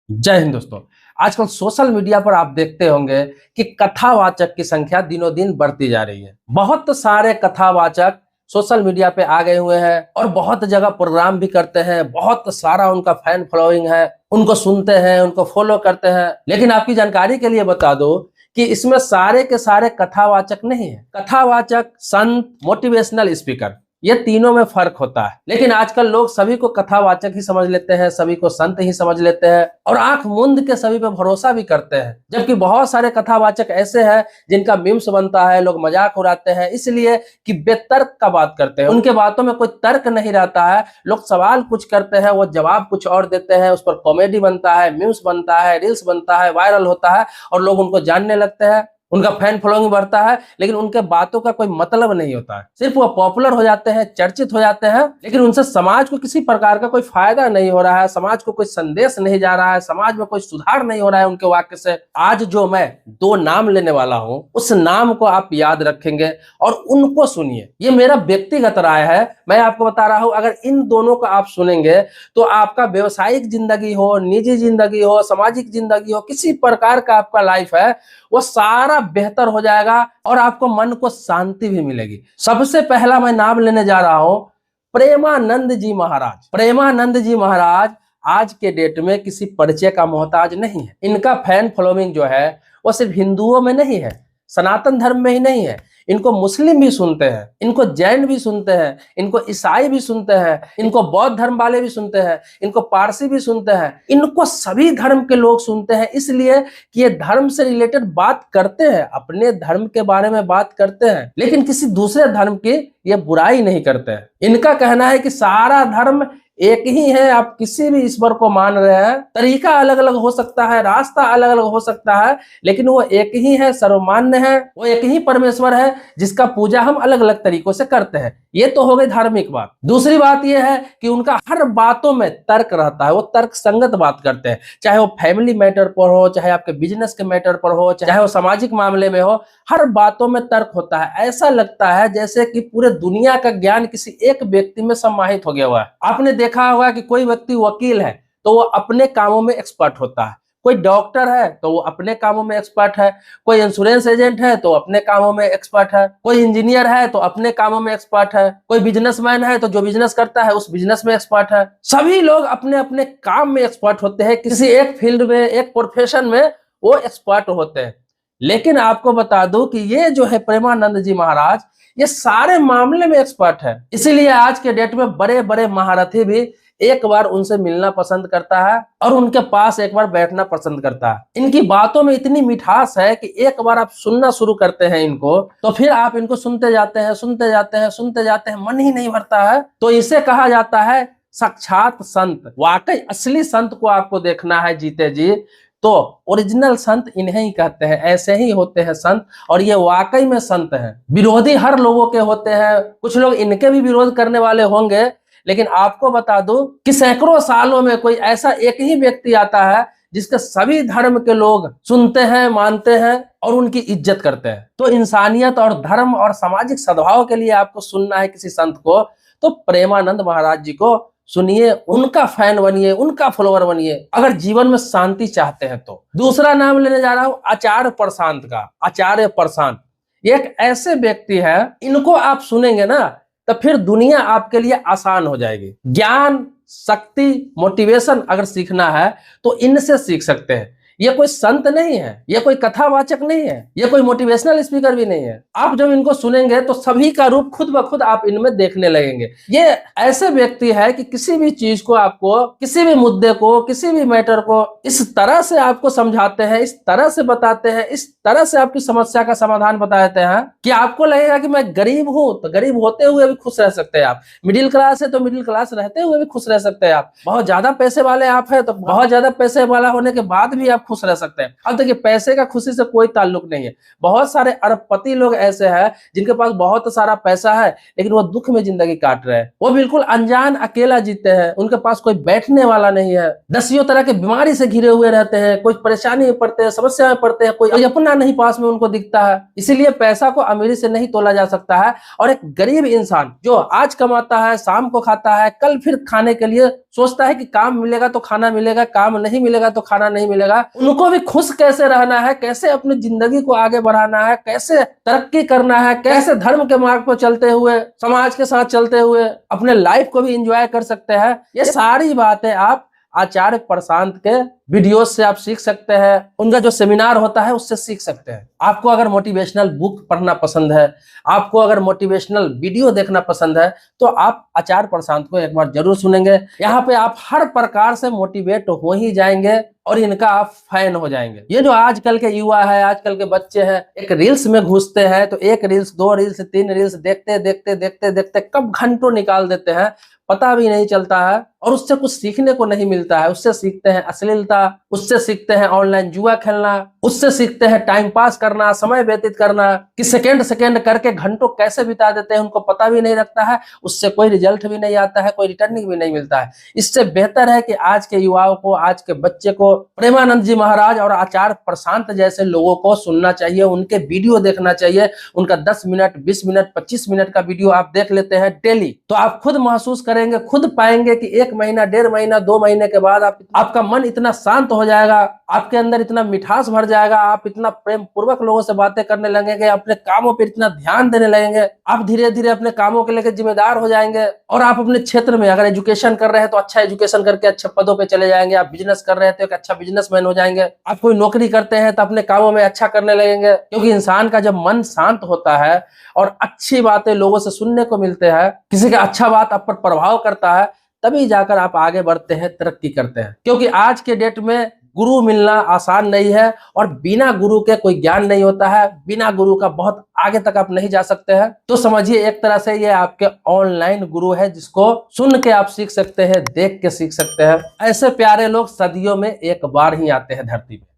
जय हिंद दोस्तों। आजकल सोशल मीडिया पर आप देखते होंगे कि कथावाचक की संख्या दिनों दिन बढ़ती जा रही है। बहुत सारे कथावाचक सोशल मीडिया पे आ गए हुए हैं और बहुत जगह प्रोग्राम भी करते हैं। बहुत सारा उनका फैन फॉलोइंग है, उनको सुनते हैं, उनको फॉलो करते हैं। लेकिन आपकी जानकारी के लिए बता दो कि इसमें सारे के सारे कथावाचक नहीं है। कथावाचक, संत, मोटिवेशनल स्पीकर, ये तीनों में फर्क होता है। लेकिन आजकल लोग सभी को कथावाचक ही समझ लेते हैं, सभी को संत ही समझ लेते हैं और आंख मूंद के सभी पे भरोसा भी करते हैं। जबकि बहुत सारे कथावाचक ऐसे हैं जिनका मीम्स बनता है, लोग मजाक उड़ाते हैं इसलिए कि बेतर्क का बात करते हैं। उनके बातों में कोई तर्क नहीं रहता है। लोग सवाल कुछ करते हैं, वो जवाब कुछ और देते हैं, उस पर कॉमेडी बनता है, मीम्स बनता है, रील्स बनता है, वायरल होता है और लोग उनको जानने लगते हैं। उनका फैन फॉलोइंग बढ़ता है, लेकिन उनके बातों का कोई मतलब नहीं होता है। सिर्फ वो पॉपुलर हो जाते हैं, चर्चित हो जाते हैं, लेकिन उनसे समाज को किसी प्रकार का कोई फायदा नहीं हो रहा है, समाज को कोई संदेश नहीं जा रहा है, समाज में कोई सुधार नहीं हो रहा है उनके वाक्य से। आज जो मैं दो नाम लेने वाला हूं, उस नाम को आप याद रखेंगे और उनको सुनिए। ये मेरा व्यक्तिगत राय है, मैं आपको बता रहा हूं। अगर इन दोनों को आप सुनेंगे तो आपका व्यवसायिक जिंदगी हो, निजी जिंदगी हो, सामाजिक जिंदगी हो, किसी प्रकार का आपका लाइफ है, वो सारा बेहतर हो जाएगा और आपको मन को शांति भी मिलेगी। सबसे पहला मैं नाम लेने जा रहा हूं प्रेमानंद जी महाराज। प्रेमानंद जी महाराज आज के डेट में किसी परिचय का मोहताज नहीं है। इनका फैन फॉलोइंग जो है वो सिर्फ हिंदुओं में नहीं है, सनातन धर्म में ही नहीं है। इनको मुस्लिम भी सुनते हैं, इनको जैन भी सुनते हैं, इनको ईसाई भी सुनते हैं, इनको बौद्ध धर्म वाले भी सुनते हैं, इनको पारसी भी सुनते हैं। इनको सभी धर्म के लोग सुनते हैं, इसलिए कि ये धर्म से रिलेटेड बात करते हैं, अपने धर्म के बारे में बात करते हैं, लेकिन किसी दूसरे धर्म की ये बुराई नहीं करते हैं। इनका कहना है कि सारा धर्म एक ही है, आप किसी भी ईश्वर को मान रहे हैं, तरीका अलग अलग हो सकता है, रास्ता अलग अलग हो सकता है, लेकिन वो एक ही है, सर्वमान्य है। वो एक ही परमेश्वर है जिसका पूजा हम अलग अलग तरीकों से करते हैं। ये तो हो गई धार्मिक बात। दूसरी बात यह है कि उनका हर बातों में तर्क रहता है, वो तर्क संगत बात करते हैं। चाहे वो फैमिली मैटर पर हो, चाहे आपके बिजनेस के मैटर पर हो, चाहे वो सामाजिक मामले में हो, हर बातों में तर्क होता है। ऐसा लगता है जैसे कि पूरे दुनिया का ज्ञान किसी एक व्यक्ति में समाहित हो गया हुआ है। आपने देखा होगा कि कोई व्यक्ति वकील है तो वो अपने कामों में एक्सपर्ट होता है, कोई डॉक्टर है तो वो अपने कामों में एक्सपर्ट है, कोई इंश्योरेंस एजेंट है तो अपने कामों में एक्सपर्ट है, कोई इंजीनियर है तो अपने कामों में एक्सपर्ट है, कोई बिजनेसमैन है तो जो बिजनेस करता है उस बिजनेस में एक्सपर्ट है। सभी लोग अपने अपने काम में एक्सपर्ट होते हैं, किसी एक फील्ड में, एक प्रोफेशन में वो एक्सपर्ट होते हैं। लेकिन आपको बता दूं कि ये जो है प्रेमानंद जी महाराज, ये सारे मामले में एक्सपर्ट है। इसीलिए आज के डेट में बड़े बड़े महारथी भी एक बार उनसे मिलना पसंद करता है और उनके पास एक बार बैठना पसंद करता है। इनकी बातों में इतनी मिठास है कि एक बार आप सुनना शुरू करते हैं इनको, तो फिर आप इनको सुनते जाते हैं, सुनते जाते हैं, सुनते जाते हैं, मन ही नहीं भरता है। तो इसे कहा जाता है साक्षात संत। वाकई असली संत को आपको देखना है जीते जी, तो ओरिजिनल संत इन्हें ही कहते हैं। ऐसे ही होते हैं संत, और ये वाकई में संत हैं। विरोधी हर लोगों के होते हैं, कुछ लोग इनके भी विरोध करने वाले होंगे, लेकिन आपको बता दूं कि सैकड़ों सालों में कोई ऐसा एक ही व्यक्ति आता है जिसके सभी धर्म के लोग सुनते हैं, मानते हैं और उनकी इज्जत करते हैं। तो इंसानियत और धर्म और सामाजिक सद्भाव के लिए आपको सुनना है किसी संत को, तो प्रेमानंद महाराज जी को सुनिए, उनका फैन बनिए, उनका फॉलोअर बनिए, अगर जीवन में शांति चाहते हैं तो। दूसरा नाम लेने जा रहा हूं आचार्य प्रशांत का। आचार्य प्रशांत एक ऐसे व्यक्ति है, इनको आप सुनेंगे ना तो फिर दुनिया आपके लिए आसान हो जाएगी। ज्ञान, शक्ति, मोटिवेशन अगर सीखना है तो इनसे सीख सकते हैं। ये कोई संत नहीं है, ये कोई कथावाचक नहीं है, ये कोई मोटिवेशनल स्पीकर भी नहीं है। आप जब इनको सुनेंगे तो सभी का रूप खुद ब खुद आप इनमें देखने लगेंगे। ये ऐसे व्यक्ति है कि किसी भी चीज को आपको, किसी भी मुद्दे को, किसी भी मैटर को इस तरह से आपको समझाते हैं, इस तरह से बताते हैं, इस तरह से आपकी समस्या का समाधान बताते हैं कि आपको लगेगा कि मैं गरीब हूं तो गरीब होते हुए भी खुश रह सकते हैं आप, मिडिल क्लास है तो मिडिल क्लास रहते हुए भी खुश रह सकते हैं आप, बहुत ज्यादा पैसे वाले आप है तो बहुत ज्यादा पैसे वाला होने के बाद भी आप खुश रह सकते हैं। अब देखिए, पैसे का खुशी से कोई ताल्लुक नहीं है। बहुत सारे अरबपति लोग ऐसे हैं जिनके पास बहुत सारा पैसा है, लेकिन वो दुख में जिंदगी काट रहे हैं। वो बिल्कुल अनजान अकेला जीते हैं, उनके पास कोई बैठने वाला नहीं है, दसियों तरह के बीमारी से घिरे हुए रहते हैं, कोई परेशानी में पड़ते हैं, समस्या में पड़ते हैं, कोई अपना नहीं पास में उनको दिखता है। इसीलिए पैसा को अमीरी से नहीं तोला जा सकता है। और एक गरीब इंसान जो आज कमाता है, शाम को खाता है, कल फिर खाने के लिए सोचता है कि काम मिलेगा तो खाना मिलेगा, काम नहीं मिलेगा तो खाना नहीं मिलेगा, उनको भी खुश कैसे रहना है, कैसे अपनी जिंदगी को आगे बढ़ाना है, कैसे तरक्की करना है, कैसे धर्म के मार्ग पर चलते हुए, समाज के साथ चलते हुए अपने लाइफ को भी एंजॉय कर सकते हैं, ये सारी बातें आप आचार्य प्रशांत के वीडियो से आप सीख सकते हैं। उनका जो सेमिनार होता है उससे सीख सकते हैं। आपको अगर मोटिवेशनल बुक पढ़ना पसंद है, आपको अगर मोटिवेशनल वीडियो देखना पसंद है, तो आप आचार्य प्रशांत को एक बार जरूर सुनेंगे। यहाँ पे आप हर प्रकार से मोटिवेट हो ही जाएंगे और इनका आप फैन हो जाएंगे। ये जो आजकल के युवा है, आजकल के बच्चे हैं, एक रील्स में घुसते हैं तो एक रील्स, 2 रील्स, 3 रील्स देखते देखते देखते देखते कब घंटों निकाल देते हैं पता भी नहीं चलता है, और उससे कुछ सीखने को नहीं मिलता है। उससे सीखते हैं अश्लीलता, उससे सीखते हैं ऑनलाइन जुआ खेलना, उससे सीखते हैं टाइम पास करना, समय व्यतीत करना, कि सेकेंड सेकेंड करके घंटों कैसे बिता देते हैं उनको पता भी नहीं लगता है। उससे कोई रिजल्ट भी नहीं आता है, कोई रिटर्निंग भी नहीं मिलता है। इससे बेहतर है कि आज के युवाओं को, आज के बच्चे को प्रेमानंद जी महाराज और आचार्य प्रशांत जैसे लोगों को सुनना चाहिए, उनके वीडियो देखना चाहिए। उनका 10 मिनट, 20 मिनट, 25 मिनट का वीडियो आप देख लेते हैं डेली, तो आप खुद महसूस करेंगे, खुद पाएंगे कि 1 महीना, 1.5 महीना, 2 महीने के बाद आपका मन इतना शांत हो जाएगा, आपके अंदर इतना मिठास भर जाएगा, आप इतना प्रेम पूर्वक लोगों से बातें करने लगेंगे, अपने कामों पर इतना ध्यान देने लगेंगे, आप धीरे धीरे अपने कामों के लेकर जिम्मेदार हो जाएंगे। और आप अपने क्षेत्र में अगर एजुकेशन कर रहे हैं तो अच्छा एजुकेशन करके अच्छे पदों पे चले जाएंगे। आप बिजनेस कर रहे हैं तो एक अच्छा बिजनेसमैन हो जाएंगे। आप कोई नौकरी करते हैं तो अपने कामों में अच्छा करने लगेंगे। क्योंकि इंसान का जब मन शांत होता है और अच्छी बातें लोगों से सुनने को मिलते हैं, किसी का अच्छा बात आप पर प्रभाव करता है, तभी जाकर आप आगे बढ़ते हैं, तरक्की करते हैं। क्योंकि आज के डेट में गुरु मिलना आसान नहीं है, और बिना गुरु के कोई ज्ञान नहीं होता है। बिना गुरु का बहुत आगे तक आप नहीं जा सकते हैं। तो समझिए, एक तरह से ये आपके ऑनलाइन गुरु है, जिसको सुन के आप सीख सकते हैं, देख के सीख सकते हैं। ऐसे प्यारे लोग सदियों में एक बार ही आते हैं धरती पे।